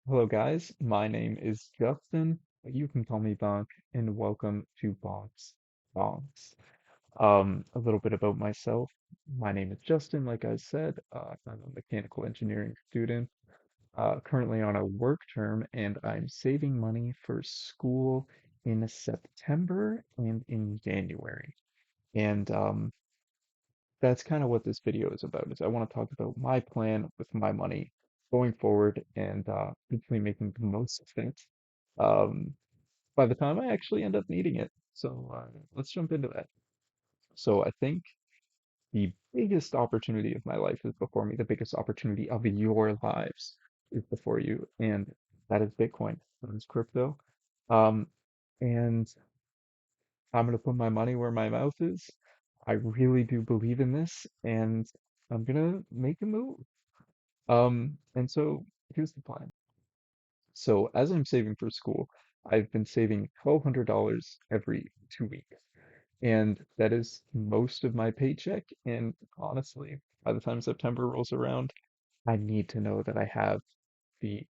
Hello, guys. My name is Justin. You can call me Bonk, and welcome to Bonks Stonks. A little bit about myself. My name is Justin, like I said. I'm a mechanical engineering student, currently on a work term, and I'm saving money for school in September and in January. And that's kind of what this video is about, is I want to talk about my plan with my money going forward and hopefully making the most of it um, by the time I actually end up needing it. So let's jump into that. So I think the biggest opportunity of my life is before me. The biggest opportunity of your lives is before you, and that is Bitcoin. That is crypto. Um, and I'm going to put my money where my mouth is. I really do believe in this, and I'm gonna make a move. And so here's the plan. So as I'm saving for school, I've been saving $1,200 every 2 weeks. And that is most of my paycheck. And honestly, by the time September rolls around, I need to know that I have the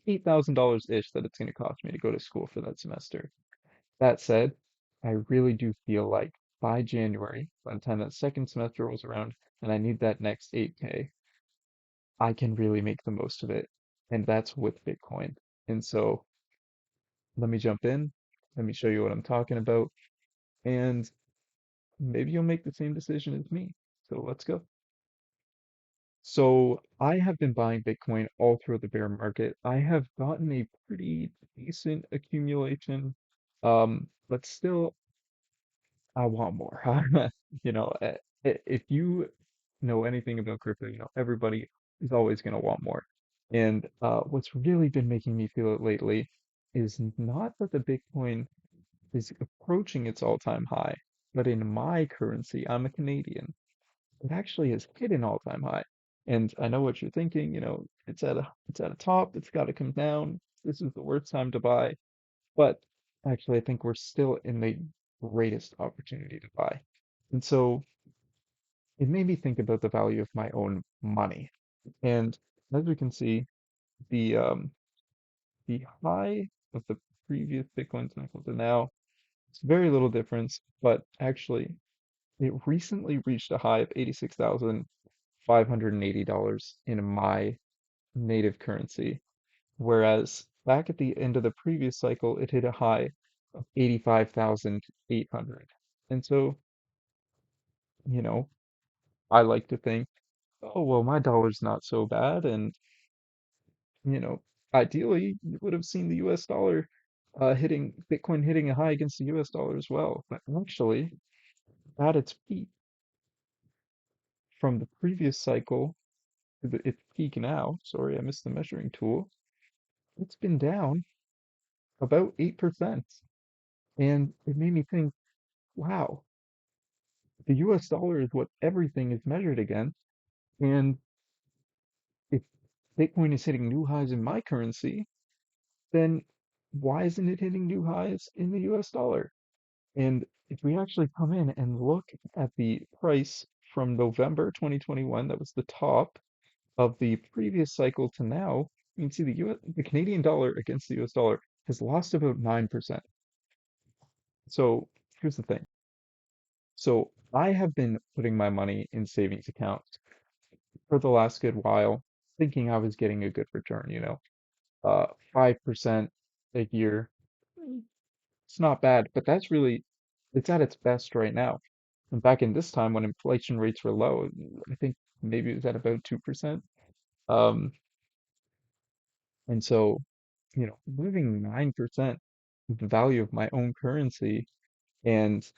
$8,000 ish that it's going to cost me to go to school for that semester. That said, I really do feel like by January, by the time that second semester rolls around and I need that next 8K, I can really make the most of it. And that's with Bitcoin. And so let me jump in. Let me show you what I'm talking about. And maybe you'll make the same decision as me. So let's go. So I have been buying Bitcoin all through the bear market. I have gotten a pretty decent accumulation. But still I want more. You know, if you know anything about crypto, you know everybody is always going to want more. And what's really been making me feel it lately is not that the Bitcoin is approaching its all-time high, but in my currency, I'm a Canadian. It actually has hit an all-time high. And I know what you're thinking, it's at a top, it's got to come down. This is the worst time to buy. But actually, I think we're still in the greatest opportunity to buy. And so it made me think about the value of my own money. And as we can see, the high of the previous Bitcoin cycle to now, it's very little difference, but actually it recently reached a high of $86,580 in my native currency. Whereas back at the end of the previous cycle, it hit a high of 85,800. And so, you know, I like to think, oh, well, my dollar's not so bad. And, you know, ideally, you would have seen the US dollar Bitcoin hitting a high against the US dollar as well. But actually, at its peak from the previous cycle to its peak now, sorry, I missed the measuring tool, it's been down about 8%. And it made me think, wow, the US dollar is what everything is measured against. And if Bitcoin is hitting new highs in my currency, then why isn't it hitting new highs in the US dollar? And if we actually come in and look at the price from November 2021, that was the top of the previous cycle to now, you can see the Canadian dollar against the US dollar has lost about 9%. So here's the thing. So I have been putting my money in savings accounts for the last good while, thinking I was getting a good return, 5% a year. Mm, It's not bad, but it's at its best right now. And back in this time when inflation rates were low, I think maybe it was at about 2%. Um, and so, losing 9% of the value of my own currency and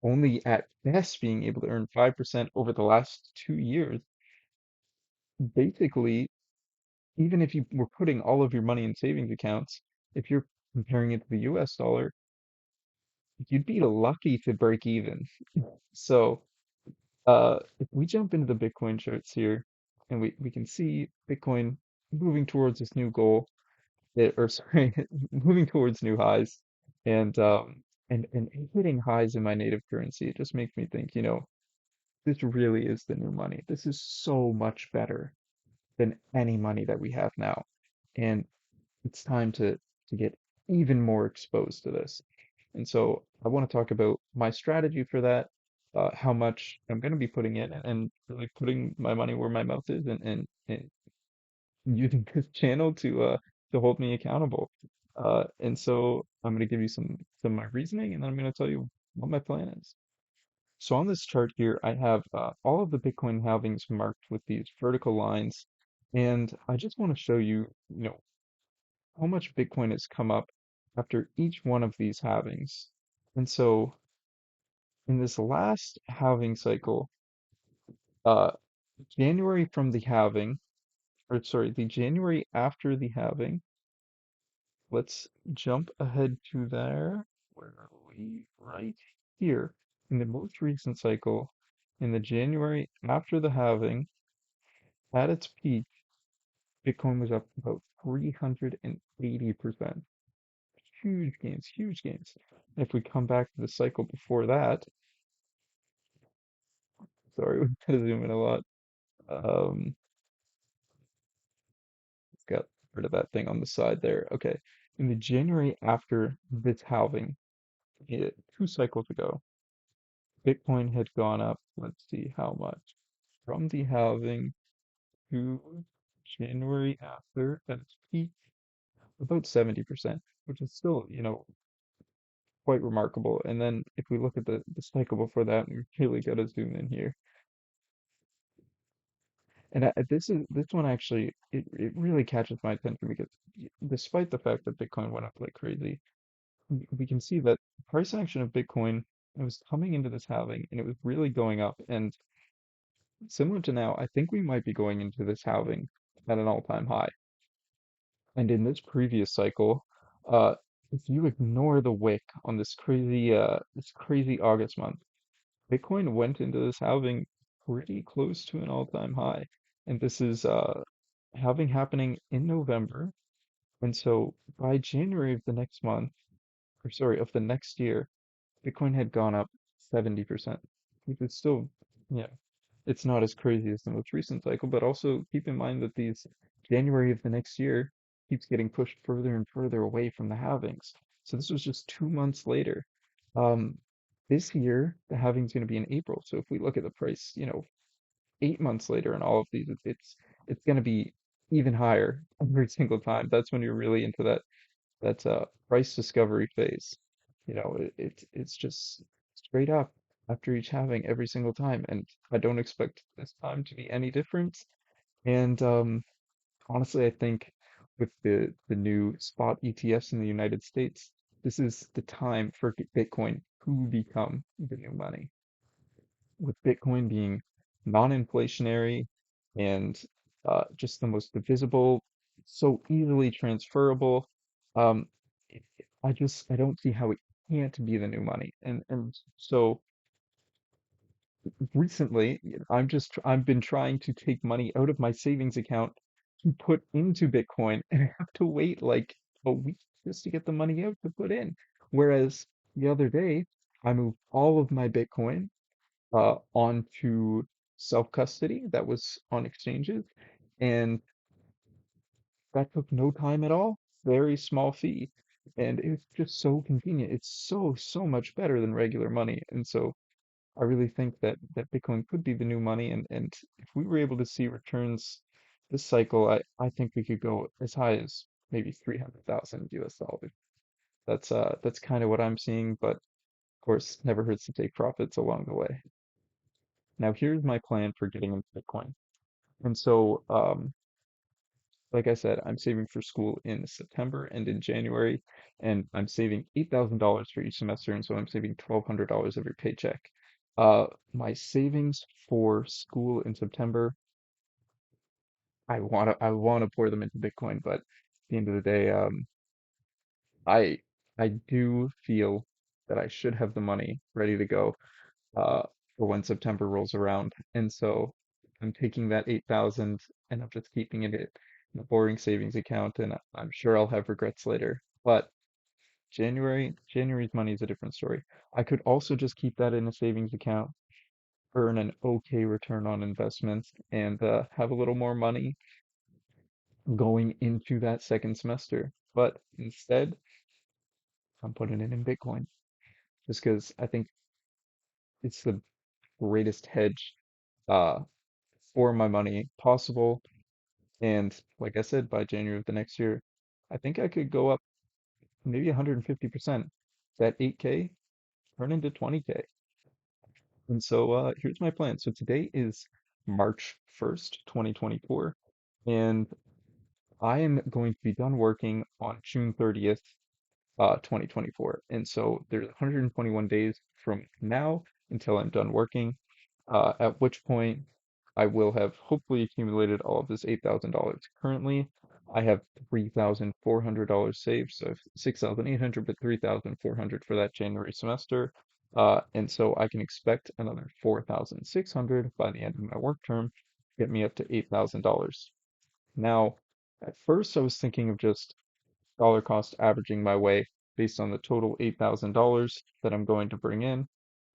only at best being able to earn 5% over the last 2 years, basically even if you were putting all of your money in savings accounts, if you're comparing it to the US dollar, you'd be lucky to break even. So, if we jump into the Bitcoin charts here, and we can see Bitcoin moving towards this new goal, or sorry, moving towards new highs, and and hitting highs in my native currency, it just makes me think, this really is the new money. This is so much better than any money that we have now. and it's time to get even more exposed to this. And so I want to talk about my strategy for that, how much I'm going to be putting in, and really putting my money where my mouth is, and using this channel to hold me accountable. And so I'm going to give you some of my reasoning, and then I'm going to tell you what my plan is. So on this chart here, I have all of the Bitcoin halvings marked with these vertical lines, and I just want to show you, how much Bitcoin has come up after each one of these halvings. And so in this last halving cycle, uh, January from the halving, or sorry, the January after the halving, let's jump ahead to there. Where are we? Right here. In the most recent cycle, in the January after the halving, at its peak, Bitcoin was up about 380%. Huge gains, huge gains. If we come back to the cycle before that, sorry, we gotta zoom in a lot. Um, got rid of that thing on the side there. Okay. In the January after this halving, 2 cycles ago, Bitcoin had gone up, let's see how much. From the halving to January after at its peak, about 70%, which is still, quite remarkable. And then if we look at the cycle before that, we really gotta zoom in here. And this one actually it really catches my attention because despite the fact that Bitcoin went up like crazy, we can see that price action of Bitcoin, it was coming into this halving and it was really going up. And similar to now, I think we might be going into this halving at an all-time high. And in this previous cycle, uh, if you ignore the wick on this crazy August month, Bitcoin went into this halving pretty close to an all-time high. And this is halving happening in November. And so by January of the next month, or sorry, of the next year, Bitcoin had gone up 70%, which is still, yeah, it's not as crazy as the most recent cycle, but also keep in mind that these January of the next year keeps getting pushed further and further away from the halvings. So this was just 2 months later. Um, this year, the halving's going to be in April. So if we look at the price, 8 months later and all of these, it's going to be even higher every single time. That's when you're really into that price discovery phase. It's just straight up after each halving every single time, and I don't expect this time to be any different. And honestly, I think with the new spot ETFs in the United States, this is the time for Bitcoin to become the new money, with Bitcoin being non-inflationary and just the most divisible, so easily transferable. Um, I don't see how it can't be the new money. And so recently, I've been trying to take money out of my savings account to put into Bitcoin, and I have to wait like a week just to get the money out to put in. Whereas the other day, I moved all of my Bitcoin onto self-custody that was on exchanges, and that took no time at all. Very small fee, and it's just so convenient. It's so much better than regular money, and so I really think that Bitcoin could be the new money, and if we were able to see returns this cycle, I think we could go as high as maybe 300,000 US dollars. That's kind of what I'm seeing, but of course, never hurts to take profits along the way. Now, here's my plan for getting into Bitcoin. And so, like I said, I'm saving for school in September and in January, and I'm saving $8,000 for each semester, and so I'm saving $1,200 every paycheck. My savings for school in September, I wanna pour them into Bitcoin, but at the end of the day, I I do feel that I should have the money ready to go uh, for when September rolls around. And so I'm taking that 8,000 and I'm just keeping it in a boring savings account, and I'm sure I'll have regrets later. But January's money is a different story. I could also just keep that in a savings account, earn an okay return on investment, and have a little more money going into that second semester. But instead, I'm putting it in Bitcoin just because I think it's the greatest hedge uh, for my money possible. And like I said, by January of the next year, I think I could go up maybe 150%. That 8K turn into 20K. And so here's my plan. So today is March 1st, 2024, and I am going to be done working on June 30th, 2024. And so there's 121 days from now until I'm done working, at which point I will have hopefully accumulated all of this $8,000. Currently, I have $3,400 saved, so I have 6,800, but 3,400 for that January semester. And so I can expect another 4,600 by the end of my work term, get me up to $8,000. Now, at first I was thinking of just dollar cost averaging my way based on the total $8,000 that I'm going to bring in.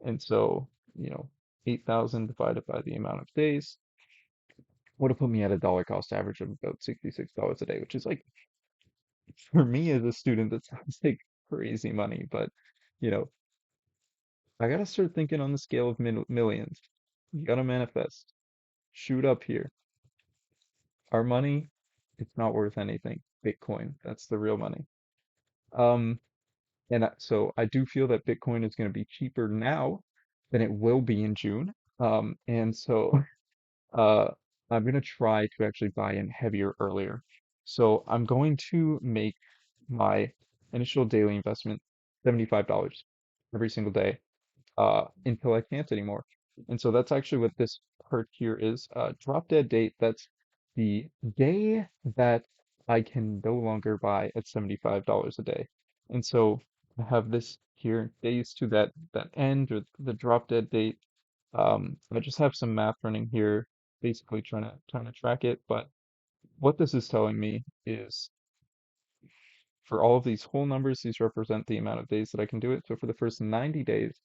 And so, you know, 8,000 divided by the amount of days would have put me at a dollar cost average of about $66 a day, which is like, for me as a student, that sounds like crazy money. But, you know, I gotta start thinking on the scale of millions. You gotta manifest. Shoot up here. Our money, it's not worth anything. Bitcoin, that's the real money. Um, so I do feel that Bitcoin is going to be cheaper now than it will be in June. And so uh, I'm going to try to actually buy in heavier earlier. So I'm going to make my initial daily investment $75 every single day until I can't anymore. And so that's actually what this part here is. Drop dead date. That's the day that I can no longer buy at $75 a day. And so I have this here, days to that end or the drop dead date. I just have some math running here, basically trying to track it. But what this is telling me is for all of these whole numbers, these represent the amount of days that I can do it. So for the first 90 days,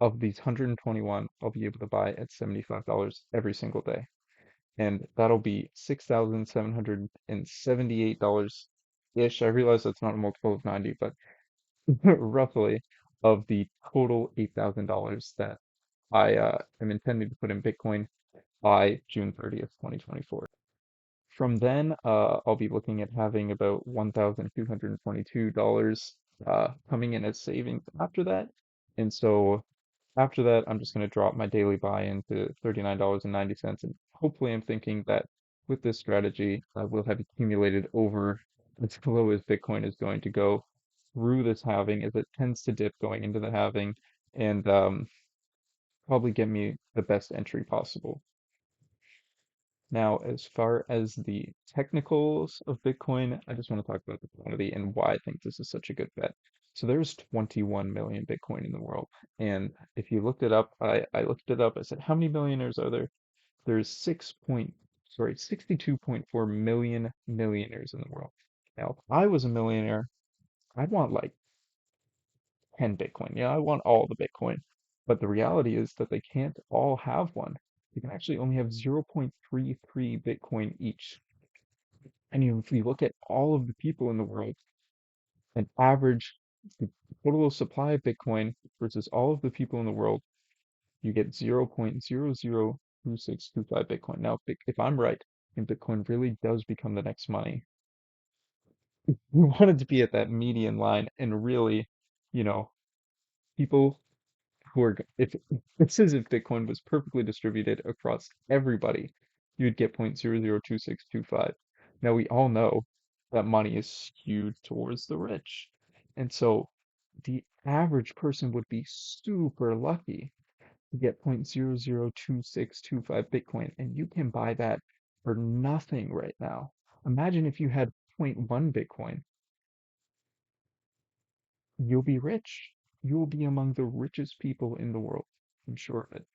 of these 121, I'll be able to buy at $75 every single day. And that'll be $6,778-ish. I realize that's not a multiple of 90, but roughly of the total $8,000 that I am intending to put in Bitcoin by June 30th, 2024. From then, I'll be looking at having about $1,222 coming in as savings after that. And so after that, I'm just going to drop my daily buy-in to $39.90. And hopefully, I'm thinking that with this strategy, I will have accumulated over as low as Bitcoin is going to go through this halving, as it tends to dip going into the halving, and probably get me the best entry possible. Now, as far as the technicals of Bitcoin, I just want to talk about the quantity and why I think this is such a good bet. So there's 21 million Bitcoin in the world. And if you looked it up, I looked it up. I said, how many millionaires are there? There's 62.4 million millionaires in the world. Now, if I was a millionaire, I'd want like 10 Bitcoin. Yeah, I want all the Bitcoin. But the reality is that they can't all have one. They can actually only have 0.33 Bitcoin each. And if you look at all of the people in the world and average the total supply of Bitcoin versus all of the people in the world, you get 0.002625 Bitcoin. Now, if I'm right, and Bitcoin really does become the next money, we wanted to be at that median line and really, you know, people who are if this is if Bitcoin was perfectly distributed across everybody, you'd get 0.002625. Now we all know that money is skewed towards the rich. And so the average person would be super lucky to get 0.002625 Bitcoin, and you can buy that for nothing right now. Imagine if you had zero point 0.1 Bitcoin, you'll be rich. You will be among the richest people in the world. I'm sure of it.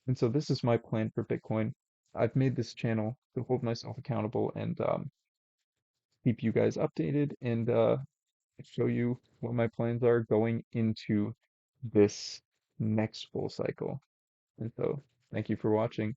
And so this is my plan for Bitcoin. I've made this channel to hold myself accountable and keep you guys updated and show you what my plans are going into this next bull cycle. And so thank you for watching.